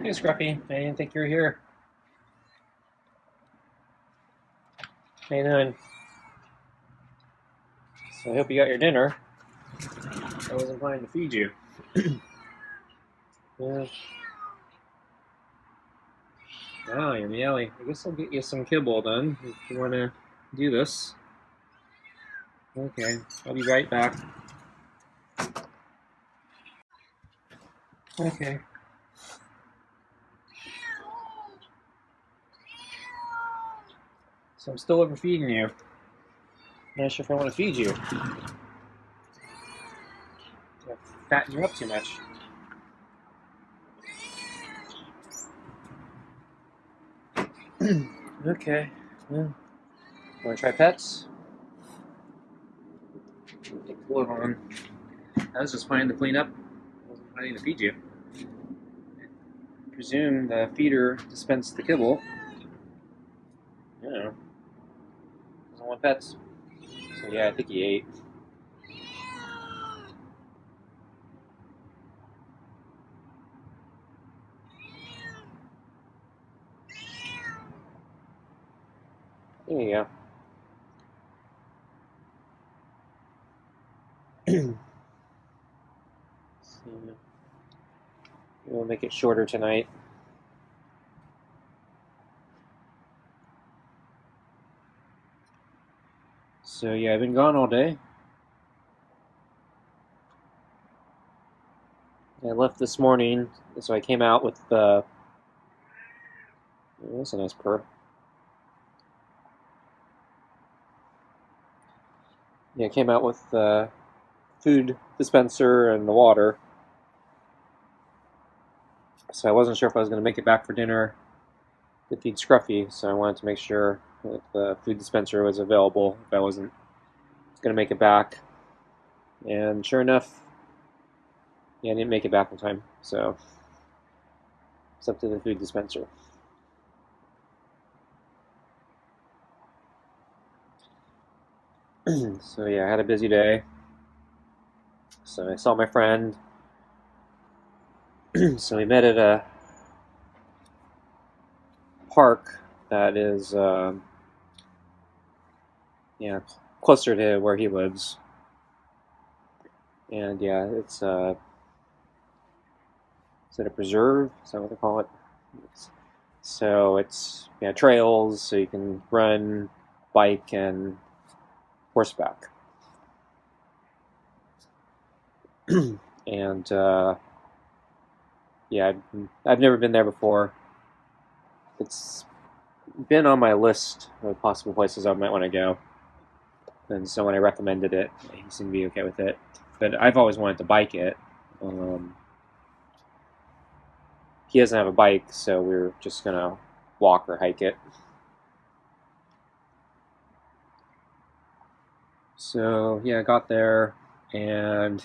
Hey, Scruffy. I didn't think you were here. How you doing? So I hope you got your dinner. I wasn't planning to feed you. Yeah. Oh, you're meowing. I guess I'll get you some kibble then, if you want to do this. Okay, I'll be right back. Okay. So I'm still overfeeding you. Not sure if I want to feed you. I fatten you up too much. Okay. Well, want to try pets? Take the glove on. I was just planning to clean up. I wasn't planning to feed you. I presume the feeder dispensed the kibble. I don't know. Doesn't want pets. So yeah, I think he ate. There you go. So, we'll make it shorter tonight. So yeah, I've been gone all day. I left this morning, so I came out with the. Oh, that's a nice purr. Yeah, I came out with the food dispenser and the water. So I wasn't sure if I was going to make it back for dinner to feed Scruffy, so I wanted to make sure that the food dispenser was available if I wasn't going to make it back. And sure enough, yeah, I didn't make it back in time, so it's up to the food dispenser. So yeah, I had a busy day. So I saw my friend. So we met at a park that is, yeah, closer to where he lives. And yeah, it's is it a preserve? Is that what they call it? So it's trails, so you can run, bike, and horseback. And yeah, I've never been there before. It's been on my list of possible places I might want to go. And so when I recommended it, he seemed to be okay with it. But I've always wanted to bike it. He doesn't have a bike, so we're just gonna walk or hike it. So yeah, I got there, and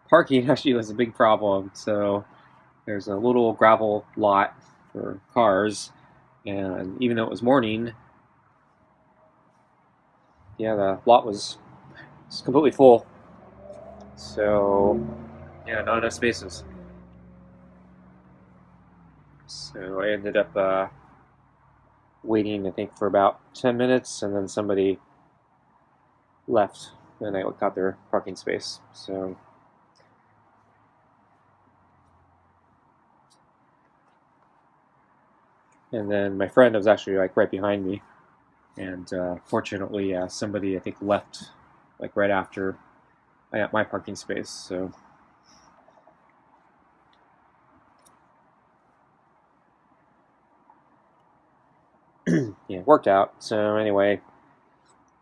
parking actually was a big problem. So there's a little gravel lot for cars, and even though it was morning, yeah, the lot was completely full. So yeah, not enough spaces. So I ended up waiting, I think, for about 10 minutes, and then somebody left, and I got their parking space. So and then my friend was actually like right behind me, and fortunately, somebody I think left like right after I got my parking space. So yeah, it worked out. So anyway,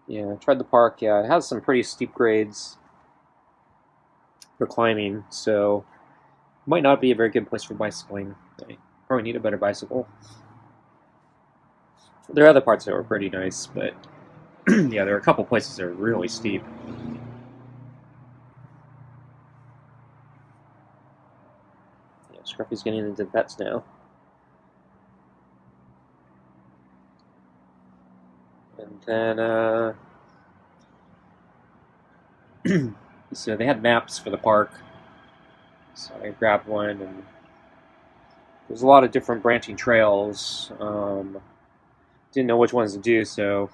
yeah, tried the park. Yeah, it has some pretty steep grades for climbing, so it might not be a very good place for bicycling. I probably need a better bicycle. There are other parts that were pretty nice, but yeah, there are a couple places that are really steep. Yeah, Scruffy's getting into pets now. And then, so they had maps for the park. So I grabbed one and there's a lot of different branching trails. Didn't know which ones to do, so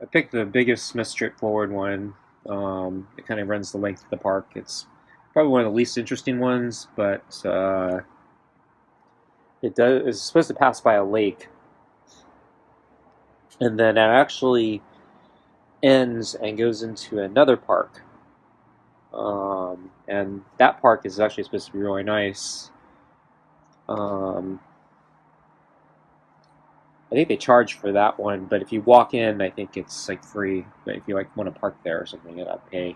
I picked the biggest, most straightforward one. It kind of runs the length of the park. It's probably one of the least interesting ones, but it's supposed to pass by a lake, and then it actually ends and goes into another park. And that park is actually supposed to be really nice. I think they charge for that one, but if you walk in, I think it's like free. But if you like want to park there or something, you gotta pay.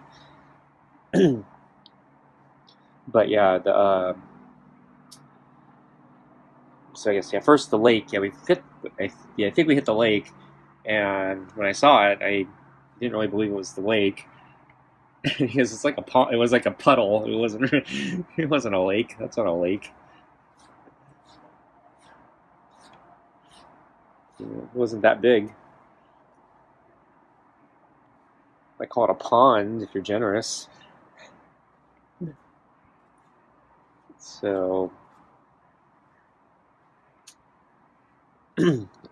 But yeah, so I guess first the lake. Yeah, we hit. I think we hit the lake, and when I saw it, I didn't really believe it was the lake because it's like a pond. It was like a puddle. It wasn't. It wasn't a lake. That's not a lake. It wasn't that big. I call it a pond if you're generous. So,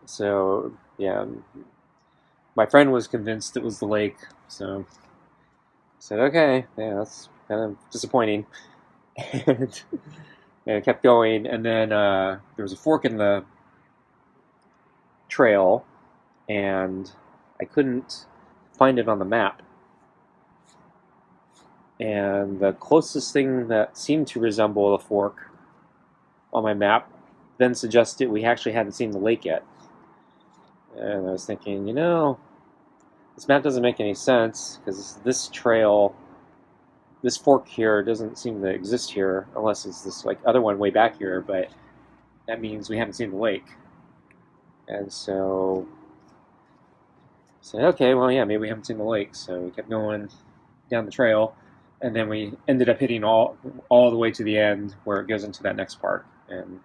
so yeah, my friend was convinced it was the lake. So I said, okay, yeah, that's kind of disappointing. And I kept going, and then there was a fork in the trail, and I couldn't find it on the map. And the closest thing that seemed to resemble a fork on my map then suggested we actually hadn't seen the lake yet. And I was thinking, this map doesn't make any sense because this trail, this fork here doesn't seem to exist here unless it's this like other one way back here, but that means we haven't seen the lake. And so I said, okay, well, yeah, maybe we haven't seen the lake. So we kept going down the trail, and then we ended up hitting all the way to the end where it goes into that next park. And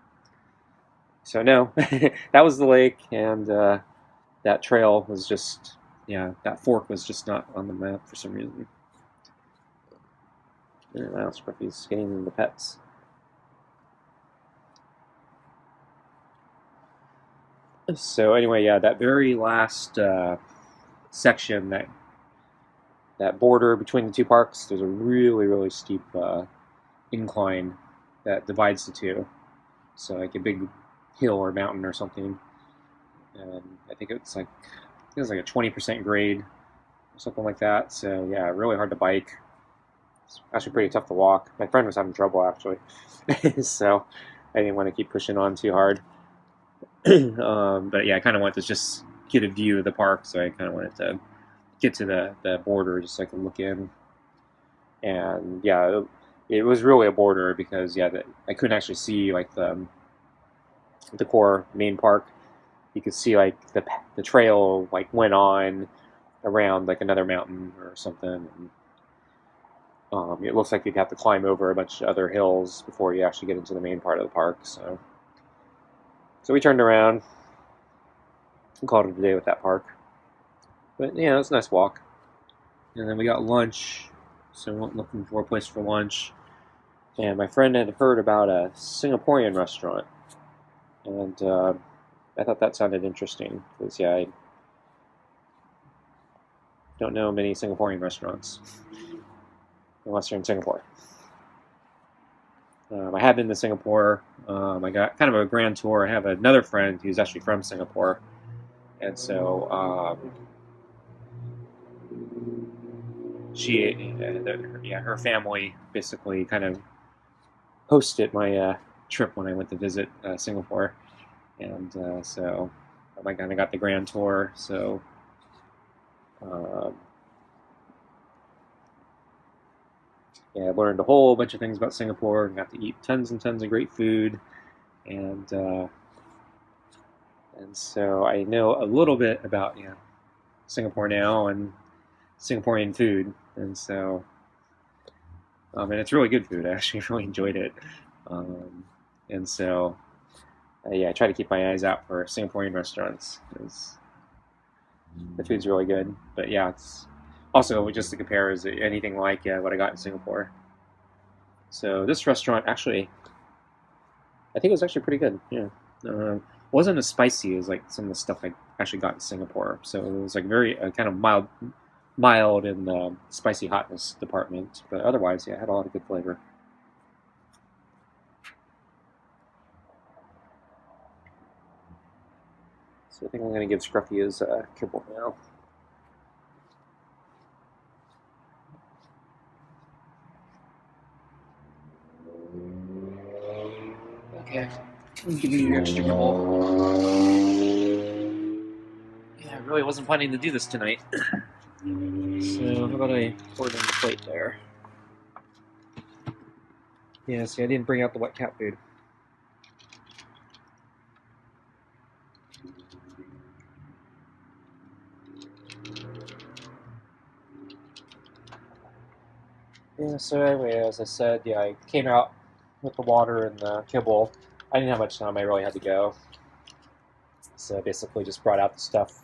so no, that was the lake, and that trail was just, that fork was just not on the map for some reason. And now Scruffy's getting into the pets. So anyway, yeah, that very last section, that border between the two parks, there's a really, really steep incline that divides the two. So like a big hill or mountain or something. And I think it was like a 20% grade or something like that. So yeah, really hard to bike. It's actually pretty tough to walk. My friend was having trouble actually, so I didn't want to keep pushing on too hard. But yeah, I kind of wanted to just get a view of the park, so I kind of wanted to get to the border just so I could look in. And yeah, it was really a border because I couldn't actually see like the core main park. You could see like the trail like went on around like another mountain or something. And, it looks like you'd have to climb over a bunch of other hills before you actually get into the main part of the park. So we turned around and called it a day with that park. But yeah, it was a nice walk. And then we got lunch, so we went looking for a place for lunch. And my friend had heard about a Singaporean restaurant, and I thought that sounded interesting because I don't know many Singaporean restaurants unless you're in Singapore. I have been to Singapore. I got kind of a grand tour. I have another friend who's actually from Singapore, and so her family basically kind of hosted my trip when I went to visit Singapore, and so I kind of got the grand tour. So I learned a whole bunch of things about Singapore and got to eat tons and tons of great food, and so I know a little bit about Singapore now and Singaporean food, and so and it's really good food. I actually really enjoyed it, and so I try to keep my eyes out for Singaporean restaurants because the food's really good. But yeah, it's also just to compare, is it anything like what I got in Singapore? So this restaurant actually I think it was actually pretty good. Yeah, it wasn't as spicy as like some of the stuff I actually got in Singapore. So it was like very kind of mild in the spicy hotness department. But otherwise, yeah, it had a lot of good flavor. So I think I'm going to give Scruffy his kibble now. Okay, give you your extra kibble. Yeah, I really wasn't planning to do this tonight. So how about I pour it on the plate there? Yeah, see, I didn't bring out the wet cat food. Yeah, so anyway, as I said, yeah, I came out with the water and the kibble. I didn't have much time, I really had to go. So I basically just brought out the stuff.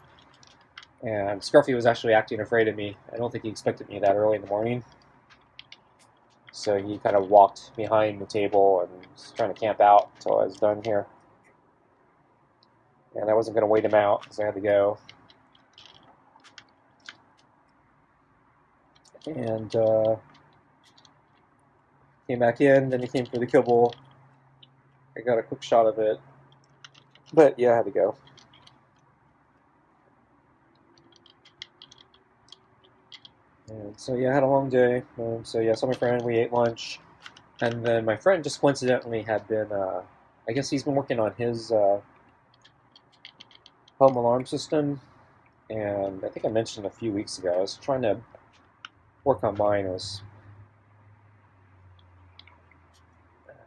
And Scruffy was actually acting afraid of me. I don't think he expected me that early in the morning. So he kind of walked behind the table and was trying to camp out until I was done here. And I wasn't going to wait him out because I had to go. And came back in, then he came for the kibble. I got a quick shot of it. But yeah, I had to go. And so yeah, I had a long day. So yeah, saw my friend, we ate lunch. And then my friend just coincidentally had been, I guess he's been working on his home alarm system. And I think I mentioned a few weeks ago, I was trying to work on mine.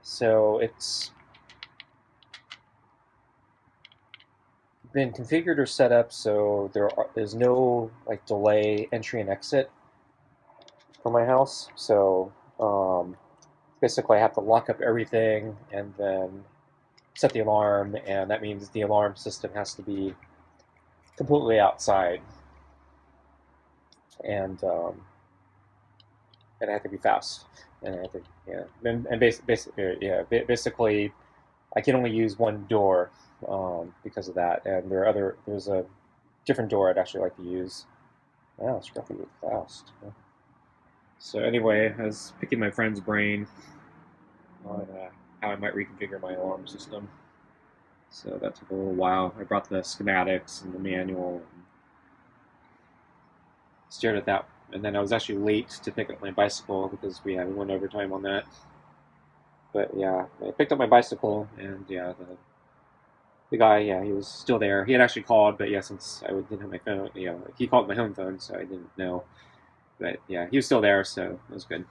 So it's been configured or set up so there's no like delay entry and exit for my house. So basically, I have to lock up everything and then set the alarm, and that means the alarm system has to be completely outside, and um, and I have to be fast, and I have to and basically basically I can only use one door because of that, and there's a different door I'd actually like to use. Wow, Scruffy was fast. So anyway, I was picking my friend's brain on how I might reconfigure my alarm system. So that took a little while. I brought the schematics and the manual and stared at that. And then I was actually late to pick up my bicycle because we went overtime on that. But yeah, I picked up my bicycle, and yeah, the guy, yeah, he was still there. He had actually called, but yeah, since I didn't have my phone, he called my home phone, so I didn't know. But yeah, he was still there, so it was good.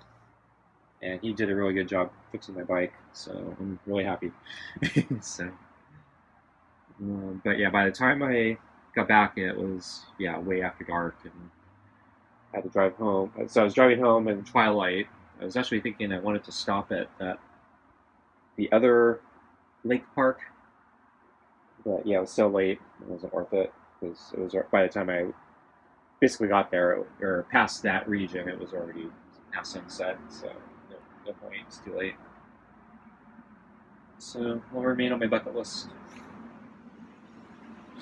And he did a really good job fixing my bike, so I'm really happy. So, but yeah, by the time I got back, it was way after dark, and I had to drive home. So I was driving home in twilight. I was actually thinking I wanted to stop at the other lake park, but yeah, it was so late, it wasn't worth it because it was by the time I basically got there or past that region, it was already past sunset. So no point. It's too late. So will remain on my bucket list.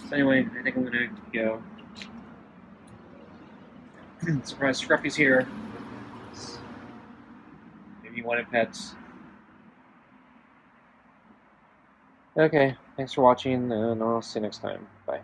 So anyway, I think I'm gonna go. Surprise, Scruffy's here. Maybe you wanted pets. Okay, thanks for watching, and I'll see you next time. Bye.